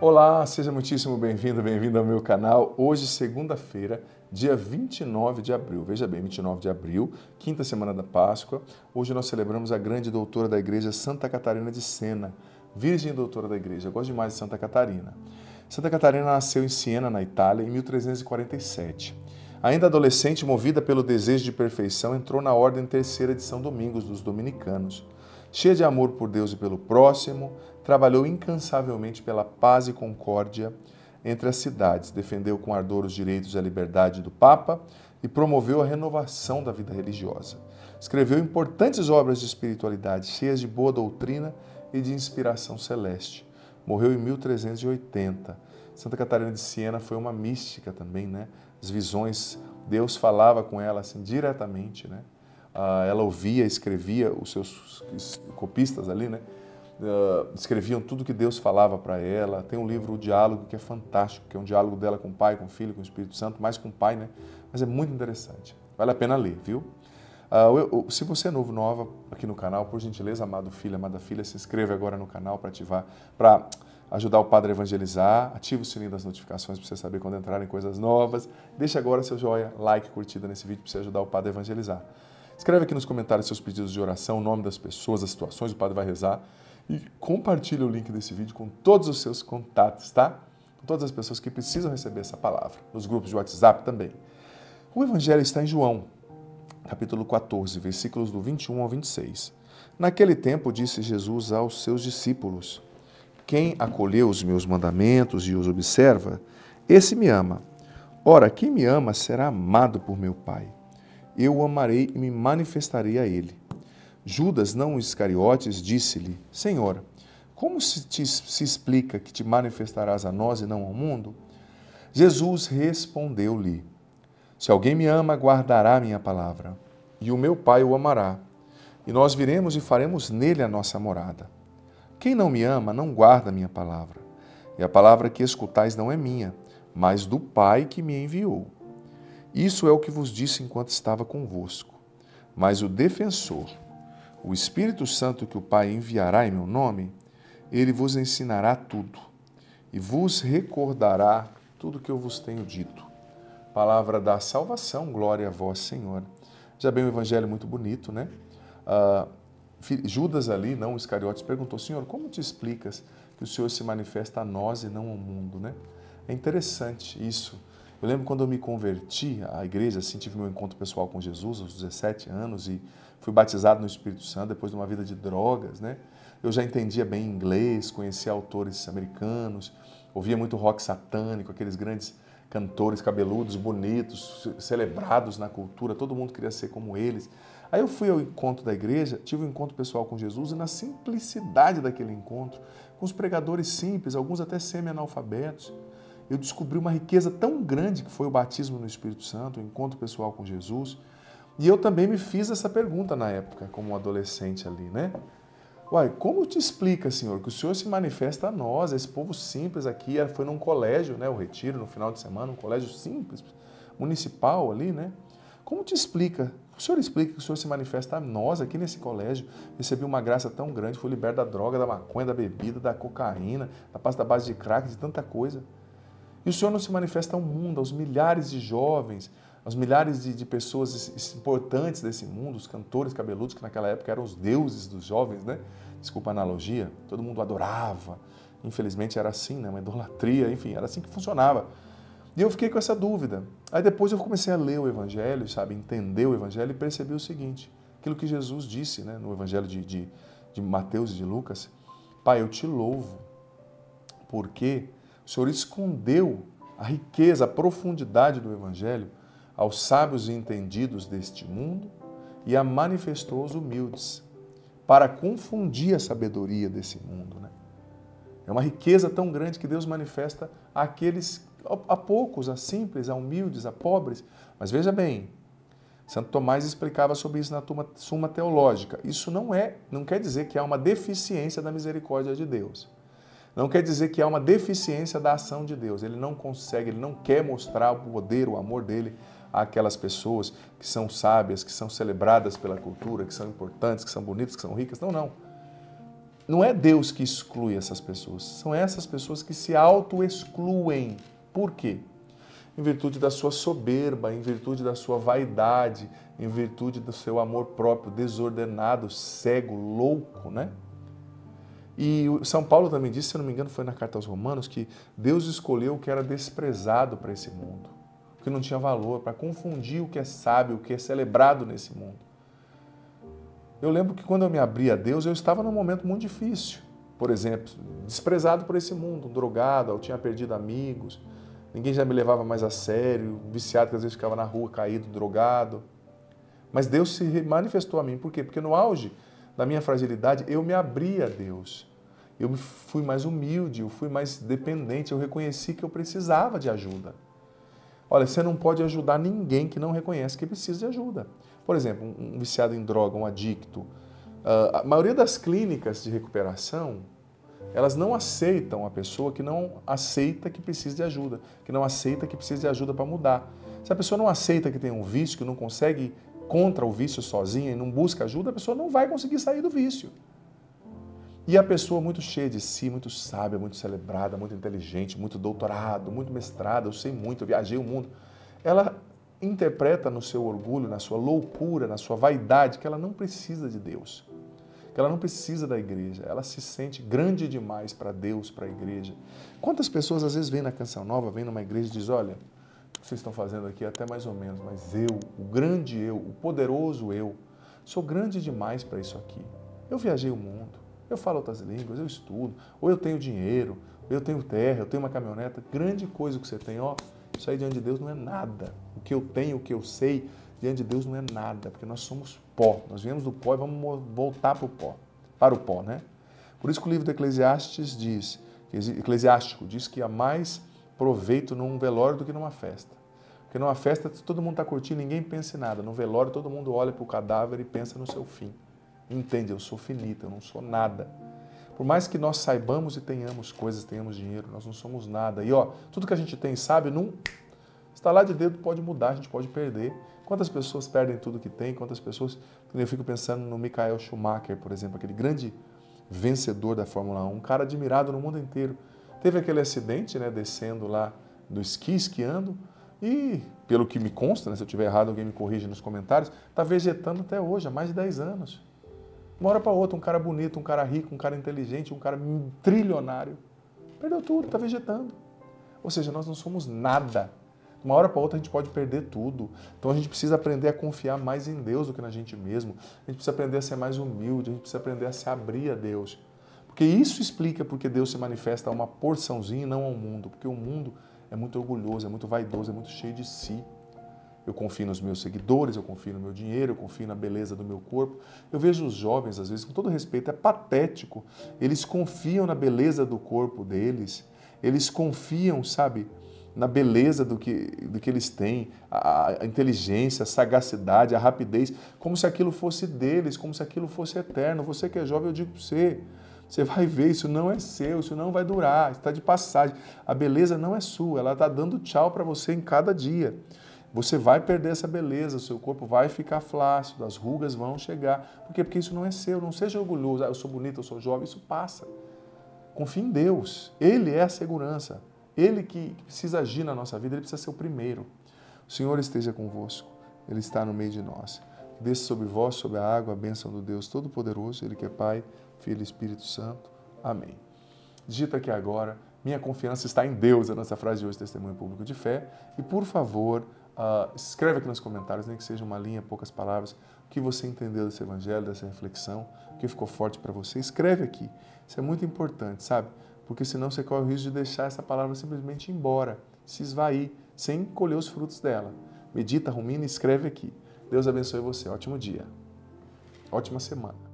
Olá, seja muitíssimo bem-vindo, bem-vindo ao meu canal. Hoje, segunda-feira, dia 29 de abril. Veja bem, 29 de abril, quinta semana da Páscoa. Hoje nós celebramos a grande doutora da Igreja, Santa Catarina de Sena, Virgem Doutora da Igreja. Eu gosto demais de Santa Catarina. Santa Catarina nasceu em Siena, na Itália, em 1347. Ainda adolescente, movida pelo desejo de perfeição, entrou na Ordem Terceira de São Domingos dos Dominicanos. Cheia de amor por Deus e pelo próximo, trabalhou incansavelmente pela paz e concórdia entre as cidades, defendeu com ardor os direitos e a liberdade do Papa e promoveu a renovação da vida religiosa. Escreveu importantes obras de espiritualidade, cheias de boa doutrina e de inspiração celeste. Morreu em 1380. Santa Catarina de Siena foi uma mística também, né? As visões, Deus falava com ela assim diretamente, né? Ela ouvia, escrevia, os seus copistas ali, né? Escreviam tudo que Deus falava para ela. Tem um livro, O Diálogo, que é fantástico, que é um diálogo dela com o Pai, com o Filho, com o Espírito Santo, mais com o Pai, né? Mas é muito interessante. Vale a pena ler, viu? Se você é novo, nova aqui no canal, por gentileza, amado filho, amada filha, se inscreve agora no canal para ajudar o Padre a evangelizar. Ative o sininho das notificações para você saber quando entrarem coisas novas. Deixa agora seu joinha, like, curtida nesse vídeo para você ajudar o Padre a evangelizar. Escreve aqui nos comentários seus pedidos de oração, o nome das pessoas, as situações, o Padre vai rezar. E compartilha o link desse vídeo com todos os seus contatos, tá? Com todas as pessoas que precisam receber essa palavra. Nos grupos de WhatsApp também. O Evangelho está em João, capítulo 14, versículos do 21 ao 26. Naquele tempo disse Jesus aos seus discípulos: quem acolheu os meus mandamentos e os observa, esse me ama. Ora, quem me ama será amado por meu Pai. Eu o amarei e me manifestarei a ele. Judas, não Iscariotes, disse-lhe: Senhor, como se explica que te manifestarás a nós e não ao mundo? Jesus respondeu-lhe: se alguém me ama, guardará a minha palavra, e o meu Pai o amará, e nós viremos e faremos nele a nossa morada. Quem não me ama, não guarda a minha palavra, e a palavra que escutais não é minha, mas do Pai que me enviou. Isso é o que vos disse enquanto estava convosco. Mas o defensor, o Espírito Santo que o Pai enviará em meu nome, ele vos ensinará tudo e vos recordará tudo que eu vos tenho dito. Palavra da salvação, glória a vós, Senhor. Já bem, um evangelho muito bonito, né? Judas ali, não Iscariotes, perguntou: Senhor, como te explicas que o Senhor se manifesta a nós e não ao mundo, né? É interessante isso. Eu lembro quando eu me converti à igreja, assim, tive meu encontro pessoal com Jesus aos 17 anos e fui batizado no Espírito Santo depois de uma vida de drogas, né? Eu já entendia bem inglês, conhecia autores americanos, ouvia muito rock satânico, aqueles grandes cantores cabeludos, bonitos, celebrados na cultura, todo mundo queria ser como eles. Aí eu fui ao encontro da igreja, tive um encontro pessoal com Jesus e na simplicidade daquele encontro, com os pregadores simples, alguns até semi-analfabetos, eu descobri uma riqueza tão grande que foi o batismo no Espírito Santo, o encontro pessoal com Jesus. E eu também me fiz essa pergunta na época, como um adolescente ali, né? Uai, como te explica, Senhor, que o Senhor se manifesta a nós, esse povo simples aqui, foi num colégio, né, o retiro, no final de semana, um colégio simples, municipal ali, né? Como te explica? O Senhor explica que o Senhor se manifesta a nós aqui nesse colégio. Recebi uma graça tão grande, fui liberto da droga, da maconha, da bebida, da cocaína, da base de crack, de tanta coisa. E o Senhor não se manifesta ao mundo, aos milhares de jovens, aos milhares de pessoas importantes desse mundo, os cantores cabeludos, que naquela época eram os deuses dos jovens, né? Desculpa a analogia, todo mundo adorava. Infelizmente era assim, né? Uma idolatria, enfim, era assim que funcionava. E eu fiquei com essa dúvida. Aí depois eu comecei a ler o Evangelho, sabe, entender o Evangelho e percebi o seguinte, aquilo que Jesus disse, né, no Evangelho de Mateus e de Lucas: Pai, eu te louvo, porque o Senhor escondeu a riqueza, a profundidade do Evangelho aos sábios e entendidos deste mundo e a manifestou aos humildes, para confundir a sabedoria desse mundo, né? É uma riqueza tão grande que Deus manifesta àqueles, a poucos, a simples, a humildes, a pobres. Mas veja bem, Santo Tomás explicava sobre isso na Suma Teológica. Isso não quer dizer que há uma deficiência da misericórdia de Deus. Não quer dizer que há uma deficiência da ação de Deus. Ele não consegue, ele não quer mostrar o poder, o amor dele àquelas pessoas que são sábias, que são celebradas pela cultura, que são importantes, que são bonitas, que são ricas. Não, não. não é Deus que exclui essas pessoas, são essas pessoas que se auto-excluem. Por quê? Em virtude da sua soberba, em virtude da sua vaidade, em virtude do seu amor próprio desordenado, cego, louco, né? E São Paulo também disse, se eu não me engano, foi na carta aos Romanos, que Deus escolheu o que era desprezado para esse mundo, o que não tinha valor, para confundir o que é sábio, o que é celebrado nesse mundo. Eu lembro que quando eu me abri a Deus, eu estava num momento muito difícil. Por exemplo, desprezado por esse mundo, um drogado, eu tinha perdido amigos, ninguém já me levava mais a sério, um viciado que às vezes ficava na rua, caído, drogado. Mas Deus se manifestou a mim. Por quê? Porque no auge da minha fragilidade, eu me abri a Deus. Eu fui mais humilde, eu fui mais dependente, eu reconheci que eu precisava de ajuda. Olha, você não pode ajudar ninguém que não reconhece que precisa de ajuda. Por exemplo, um viciado em droga, um adicto. A maioria das clínicas de recuperação, elas não aceitam a pessoa que não aceita que precisa de ajuda, que não aceita que precisa de ajuda para mudar. Se a pessoa não aceita que tem um vício, que não consegue ir contra o vício sozinha e não busca ajuda, a pessoa não vai conseguir sair do vício. E a pessoa muito cheia de si, muito sábia, muito celebrada, muito inteligente, muito doutorado, muito mestrada, eu sei muito, eu viajei o mundo, ela interpreta no seu orgulho, na sua loucura, na sua vaidade, que ela não precisa de Deus, que ela não precisa da igreja, ela se sente grande demais para Deus, para a igreja. Quantas pessoas às vezes vêm na Canção Nova, vêm numa igreja e dizem, olha, o que vocês estão fazendo aqui é até mais ou menos, mas eu, o grande eu, o poderoso eu, sou grande demais para isso aqui. Eu viajei o mundo, eu falo outras línguas, eu estudo, ou eu tenho dinheiro, ou eu tenho terra, eu tenho uma caminhoneta, grande coisa que você tem, ó, isso aí diante de Deus não é nada. O que eu tenho, o que eu sei, diante de Deus não é nada, porque nós somos pó, nós viemos do pó e vamos voltar para o pó, né? Por isso que o livro do Eclesiástico diz que há mais proveito num velório do que numa festa. Porque numa festa todo mundo está curtindo, ninguém pensa em nada. No velório todo mundo olha para o cadáver e pensa no seu fim. Entende? Eu sou finito, eu não sou nada. Por mais que nós saibamos e tenhamos coisas, tenhamos dinheiro, nós não somos nada. E ó, tudo que a gente tem, sabe, não estalar de dedo pode mudar, a gente pode perder. Quantas pessoas perdem tudo que tem? Quantas pessoas... Eu fico pensando no Michael Schumacher, por exemplo, aquele grande vencedor da Fórmula 1, um cara admirado no mundo inteiro. Teve aquele acidente, né, descendo lá do esqui, esquiando, e, pelo que me consta, né, se eu estiver errado, alguém me corrige nos comentários, está vegetando até hoje, há mais de 10 anos. Uma hora para outra, um cara bonito, um cara rico, um cara inteligente, um cara trilionário, perdeu tudo, está vegetando. Ou seja, nós não somos nada. De uma hora para outra a gente pode perder tudo. Então a gente precisa aprender a confiar mais em Deus do que na gente mesmo. A gente precisa aprender a ser mais humilde, a gente precisa aprender a se abrir a Deus. Porque isso explica porque Deus se manifesta a uma porçãozinha e não ao mundo. Porque o mundo é muito orgulhoso, é muito vaidoso, é muito cheio de si. Eu confio nos meus seguidores, eu confio no meu dinheiro, eu confio na beleza do meu corpo. Eu vejo os jovens, às vezes, com todo respeito, é patético. Eles confiam na beleza do corpo deles. Eles confiam, sabe, na beleza do que eles têm, a inteligência, a sagacidade, a rapidez, como se aquilo fosse deles, como se aquilo fosse eterno. Você que é jovem, eu digo para você, você vai ver, isso não é seu, isso não vai durar, está de passagem. A beleza não é sua, ela está dando tchau para você em cada dia. Você vai perder essa beleza, o seu corpo vai ficar flácido, as rugas vão chegar. Por quê? Porque isso não é seu, não seja orgulhoso, eu sou bonito, eu sou jovem, isso passa. Confie em Deus, Ele é a segurança. Ele que precisa agir na nossa vida, Ele precisa ser o primeiro. O Senhor esteja convosco, Ele está no meio de nós. Desça sobre vós, sobre a água, a bênção do Deus Todo-Poderoso, Ele que é Pai, Filho e Espírito Santo. Amém. Digita aqui agora, minha confiança está em Deus, a nossa frase de hoje, testemunho público de fé. E por favor, escreve aqui nos comentários, nem que seja uma linha, poucas palavras, o que você entendeu desse evangelho, dessa reflexão, o que ficou forte para você. Escreve aqui, isso é muito importante, sabe? Porque senão você corre o risco de deixar essa palavra simplesmente ir embora, se esvair, sem colher os frutos dela. Medita, rumina e escreve aqui. Deus abençoe você. Ótimo dia. Ótima semana.